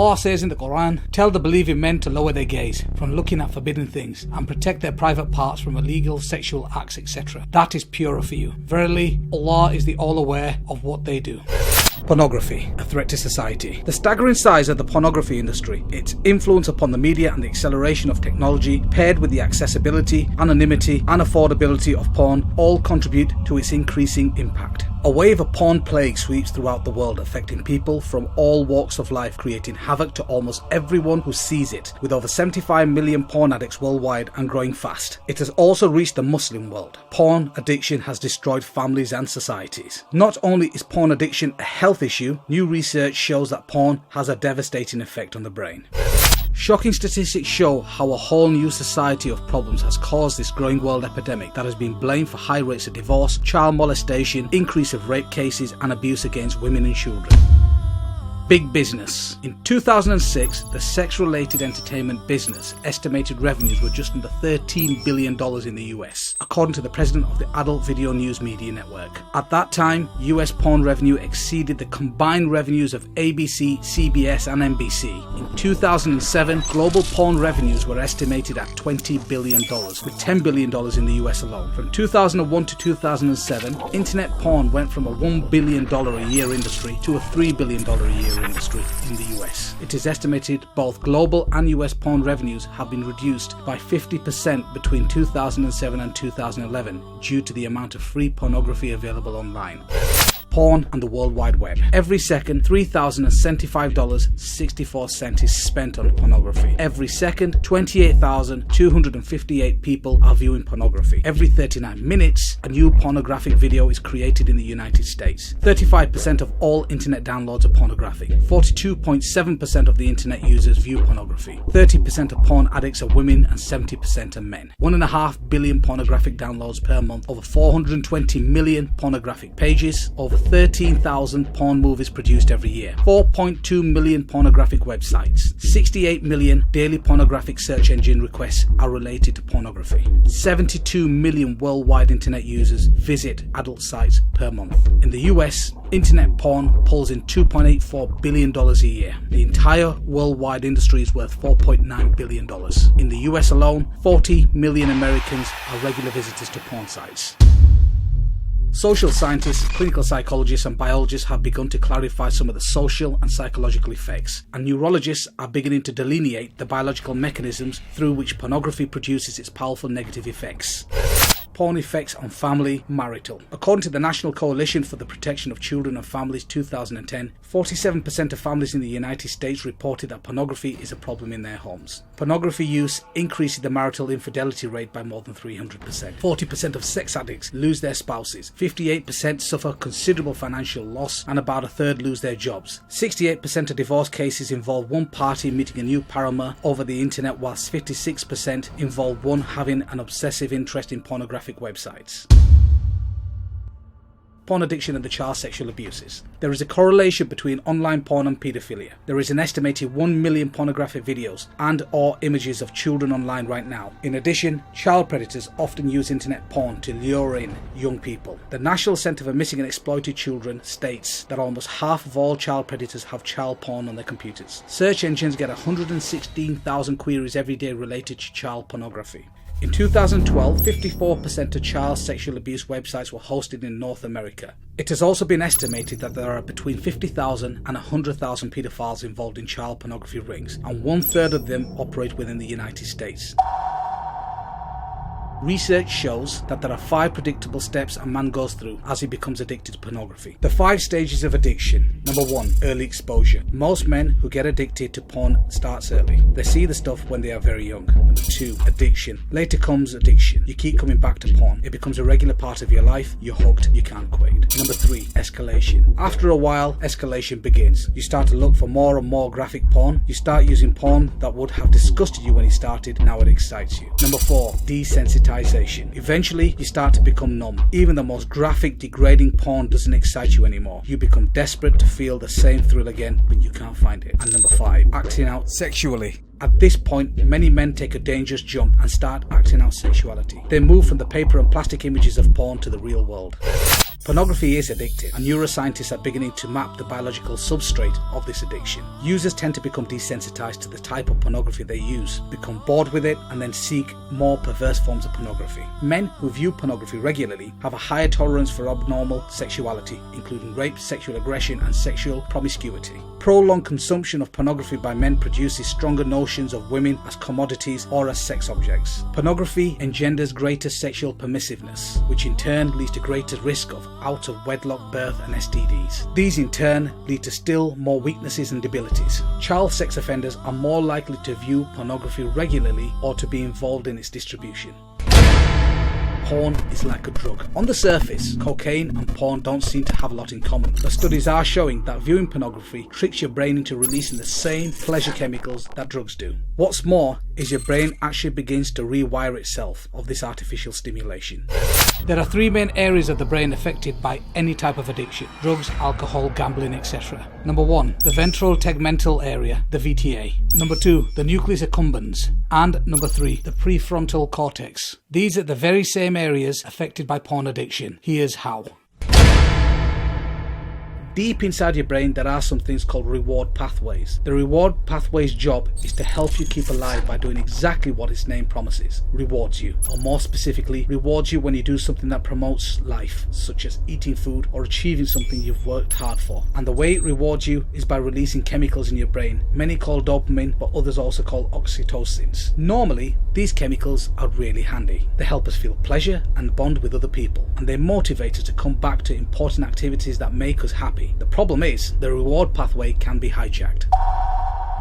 Allah says in the Quran, "Tell the believing men to lower their gaze from looking at forbidden things and protect their private parts from illegal sexual acts, etc. That is purer for you. Verily, Allah is the all-aware of what they do." Pornography, a threat to society. The staggering size of the pornography industry, its influence upon the media and the acceleration of technology, paired with the accessibility, anonymity and affordability of porn, all contribute to its increasing impact. A wave of porn plague sweeps throughout the world, affecting people from all walks of life, creating havoc to almost everyone who sees it, with over 75 million porn addicts worldwide and growing fast. It has also reached the Muslim world. Porn addiction has destroyed families and societies. Not only is porn addiction a health issue, new research shows that porn has a devastating effect on the brain. Shocking statistics show how a whole new society of problems has caused this growing world epidemic that has been blamed for high rates of divorce, child molestation, increase of rape cases and abuse against women and children. Big business. In 2006, the sex-related entertainment business estimated revenues were just under $13 billion in the US, according to the president of the Adult Video News Media Network. At that time, US porn revenue exceeded the combined revenues of ABC, CBS and NBC. In 2007, global porn revenues were estimated at $20 billion, with $10 billion in the US alone. From 2001 to 2007, internet porn went from a $1 billion a year industry to a $3 billion a year industry in the US. It is estimated both global and US porn revenues have been reduced by 50% between 2007 and 2011 due to the amount of free pornography available online. Porn and the World Wide Web. Every second, $3,075.64 is spent on pornography. Every second, 28,258 people are viewing pornography. Every 39 minutes, a new pornographic video is created in the United States. 35% of all internet downloads are pornographic. 42.7% of the internet users view pornography. 30% of porn addicts are women and 70% are men. 1.5 billion pornographic downloads per month. Over 420 million pornographic pages. Over 13,000 porn movies produced every year, 4.2 million pornographic websites, 68 million daily pornographic search engine requests are related to pornography, 72 million worldwide internet users visit adult sites per month. In the US, internet porn pulls in $2.84 billion a year. The entire worldwide industry is worth $4.9 billion. In the US alone, 40 million Americans are regular visitors to porn sites. Social scientists, clinical psychologists and biologists have begun to clarify some of the social and psychological effects, and neurologists are beginning to delineate the biological mechanisms through which pornography produces its powerful negative effects. Porn effects on family, marital. According to the National Coalition for the Protection of Children and Families 2010, 47% of families in the United States reported that pornography is a problem in their homes. Pornography use increases the marital infidelity rate by more than 300%. 40% of sex addicts lose their spouses. 58% suffer considerable financial loss, and about a third lose their jobs. 68% of divorce cases involve one party meeting a new paramour over the internet, whilst 56% involve one having an obsessive interest in pornographic websites. Porn addiction and the child sexual abuses. There is a correlation between online porn and paedophilia. There is an estimated 1 million pornographic videos and or images of children online right now. In addition, child predators often use internet porn to lure in young people. The National Center for Missing and Exploited Children states that almost half of all child predators have child porn on their computers. Search engines get 116,000 queries every day related to child pornography. In 2012, 54% of child sexual abuse websites were hosted in North America. It has also been estimated that there are between 50,000 and 100,000 paedophiles involved in child pornography rings, and 1/3 of them operate within the United States. Research shows that there are 5 predictable steps a man goes through as he becomes addicted to pornography. The 5 stages of addiction. Number 1, early exposure. Most men who get addicted to porn starts early. They see the stuff when they are very young. Number 2, addiction. Later comes addiction. You keep coming back to porn. It becomes a regular part of your life. You're hooked. You can't quit. Number 3, escalation. After a while, escalation begins. You start to look for more and more graphic porn. You start using porn that would have disgusted you when you started. Now it excites you. Number 4, desensitization. Eventually, you start to become numb. Even the most graphic, degrading porn doesn't excite you anymore. You become desperate to feel the same thrill again, but you can't find it. And number 5, acting out sexually. At this point, many men take a dangerous jump and start acting out sexuality. They move from the paper and plastic images of porn to the real world. Pornography is addictive, and neuroscientists are beginning to map the biological substrate of this addiction. Users tend to become desensitized to the type of pornography they use, become bored with it, and then seek more perverse forms of pornography. Men who view pornography regularly have a higher tolerance for abnormal sexuality, including rape, sexual aggression, and sexual promiscuity. Prolonged consumption of pornography by men produces stronger notions of women as commodities or as sex objects. Pornography engenders greater sexual permissiveness, which in turn leads to greater risk of out-of-wedlock birth and STDs. These in turn lead to still more weaknesses and debilities. Child sex offenders are more likely to view pornography regularly or to be involved in its distribution. Porn is like a drug. On the surface, cocaine and porn don't seem to have a lot in common, but studies are showing that viewing pornography tricks your brain into releasing the same pleasure chemicals that drugs do. What's more is your brain actually begins to rewire itself of this artificial stimulation. There are three main areas of the brain affected by any type of addiction: drugs, alcohol, gambling, etc. Number 1, the ventral tegmental area, the VTA. Number 2, the nucleus accumbens. And number 3, the prefrontal cortex. These are the very same areas affected by porn addiction. Here's how. Deep inside your brain, there are some things called reward pathways. The reward pathway's job is to help you keep alive by doing exactly what its name promises: rewards you. Or more specifically, rewards you when you do something that promotes life, such as eating food or achieving something you've worked hard for. And the way it rewards you is by releasing chemicals in your brain, many call dopamine, but others also call oxytocins. Normally, these chemicals are really handy. They help us feel pleasure and bond with other people, and they motivate us to come back to important activities that make us happy. The problem is, the reward pathway can be hijacked.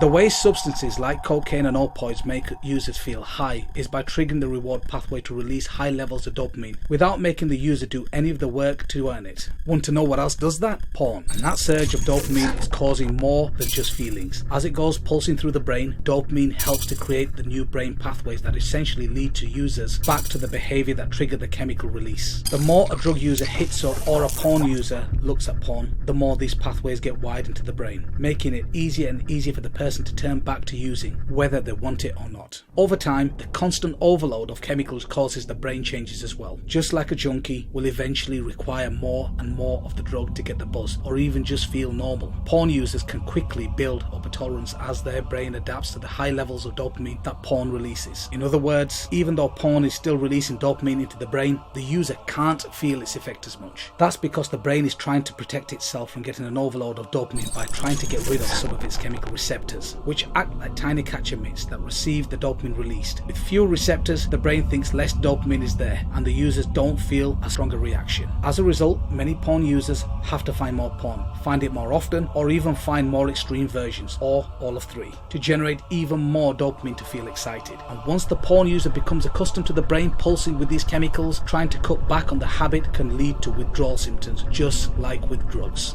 The way substances like cocaine and opioids make users feel high is by triggering the reward pathway to release high levels of dopamine without making the user do any of the work to earn it. Want to know what else does that? Porn. And that surge of dopamine is causing more than just feelings. As it goes pulsing through the brain, dopamine helps to create the new brain pathways that essentially lead to users back to the behavior that triggered the chemical release. The more a drug user hits up or a porn user looks at porn, the more these pathways get wired into the brain, making it easier and easier for the person to turn back to using, whether they want it or not. Over time, the constant overload of chemicals causes the brain changes as well. Just like a junkie will eventually require more and more of the drug to get the buzz, or even just feel normal. Porn users can quickly build up a tolerance as their brain adapts to the high levels of dopamine that porn releases. In other words, even though porn is still releasing dopamine into the brain, the user can't feel its effect as much. That's because the brain is trying to protect itself from getting an overload of dopamine by trying to get rid of some of its chemical receptors, which act like tiny catcher mitts that receive the dopamine released. With fewer receptors, the brain thinks less dopamine is there, and the users don't feel a stronger reaction. As a result, many porn users have to find more porn, find it more often, or even find more extreme versions, or all of three, to generate even more dopamine to feel excited. And once the porn user becomes accustomed to the brain pulsing with these chemicals, trying to cut back on the habit can lead to withdrawal symptoms, just like with drugs.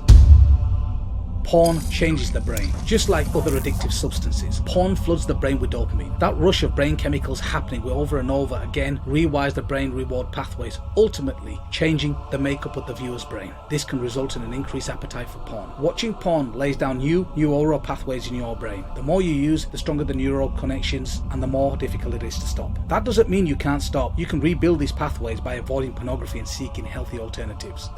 Porn changes the brain. Just like other addictive substances, porn floods the brain with dopamine. That rush of brain chemicals happening over and over again rewires the brain reward pathways, ultimately changing the makeup of the viewer's brain. This can result in an increased appetite for porn. Watching porn lays down new neural pathways in your brain. The more you use, the stronger the neural connections and the more difficult it is to stop. That doesn't mean you can't stop. You can rebuild these pathways by avoiding pornography and seeking healthy alternatives.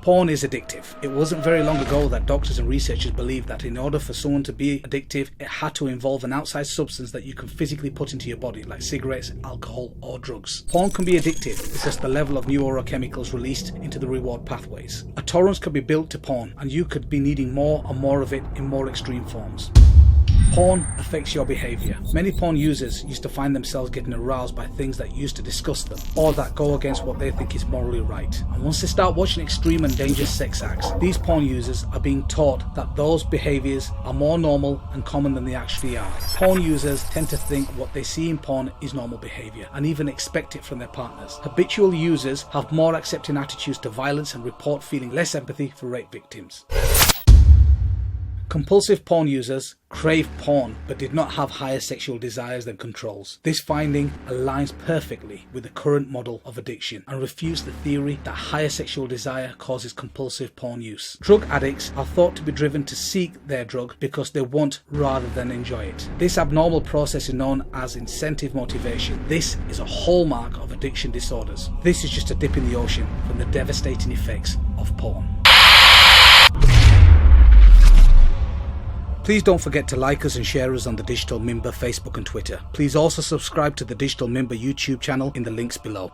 Porn is addictive. It wasn't very long ago that doctors and researchers believed that in order for someone to be addictive, it had to involve an outside substance that you can physically put into your body, like cigarettes, alcohol, or drugs. Porn can be addictive because the level of neurochemicals released into the reward pathways. A tolerance can be built to porn, and you could be needing more and more of it in more extreme forms. Porn affects your behavior. Many porn users used to find themselves getting aroused by things that used to disgust them, or that go against what they think is morally right. And once they start watching extreme and dangerous sex acts, these porn users are being taught that those behaviors are more normal and common than they actually are. Porn users tend to think what they see in porn is normal behavior, and even expect it from their partners. Habitual users have more accepting attitudes to violence and report feeling less empathy for rape victims. Compulsive porn users crave porn but did not have higher sexual desires than controls. This finding aligns perfectly with the current model of addiction and refutes the theory that higher sexual desire causes compulsive porn use. Drug addicts are thought to be driven to seek their drug because they want rather than enjoy it. This abnormal process is known as incentive motivation. This is a hallmark of a addiction disorders. This is just a dip in the ocean from the devastating effects of porn. Please don't forget to like us and share us on the Digital Mimba Facebook and Twitter. Please also subscribe to the Digital Mimba YouTube channel in the links below.